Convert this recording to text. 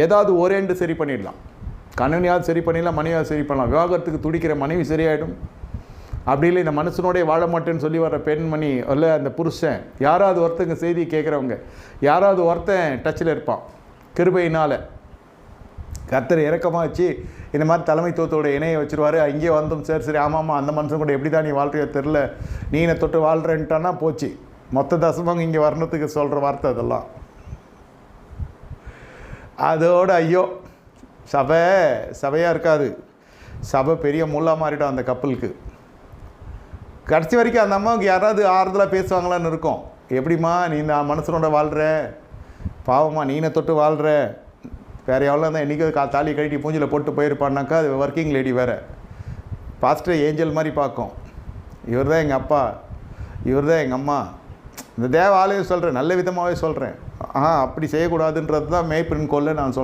ஏதாவது ஓரேண்டு சரி பண்ணிடலாம். கணவனையாவது சரி பண்ணிடலாம், மனைவியாவது சரி பண்ணலாம். விவாகரத்துக்கு துடிக்கிற மனைவி சரியாயிடும். அப்படி இல்லை இந்த மனுஷனோடைய வாழ மாட்டேன்னு சொல்லி வர பெண்மணி இல்லை அந்த புருஷன், யாராவது ஒருத்தங்க செய்தி கேட்குறவங்க, யாராவது ஒருத்தன் டச்சில் இருப்பான். கிருபையினால் கர்த்தர் இறக்கமாக வச்சு இந்த மாதிரி தலைமைத்துவத்தோட இணையை வச்சுருவார். அங்கேயே வந்தோம், சரி ஆமாம்மா அந்த மனுஷன் கூட எப்படி தான் நீ வாழ்க்கையோ தெரில, நீ என்னை தொட்டு வாழ்கிறேன்ட்டானா போச்சு. மொத்த தசமாக இங்கே வரணுத்துக்கு சொல்கிற வார்த்தை அதெல்லாம். அதோட ஐயோ சபையாக இருக்காது, சபை பெரிய முள்ளா மாறிடும் அந்த கப்பலுக்கு. கடைசி வரைக்கும் அந்த அம்மாவுக்கு யாராவது ஆறுதலாக பேசுவாங்களான்னு இருக்கும். எப்படிம்மா நீ இந்த மனுஷனோட வாழ்கிற, பாவம்மா நீனை தொட்டு வாழ்கிற, வேறு எவ்வளோ தான் என்றைக்கு தாலி கழட்டி பூஞ்சில் போட்டு போயிருப்பான்னாக்கா அது ஒர்க்கிங் லேடி வேறு. பாஸ்டர் ஏஞ்சல் மாதிரி பார்க்கும். இவர் தான் எங்கள் அப்பா, இவர் தான் எங்கள் அம்மா. இந்த தேவ ஆலயம் சொல்கிறேன், நல்ல விதமாகவே சொல்கிறேன். அப்படி செய்யக்கூடாதுன்றது தான் மேய்ப்பெண் கொள்ள நான் சொல்கிறேன்.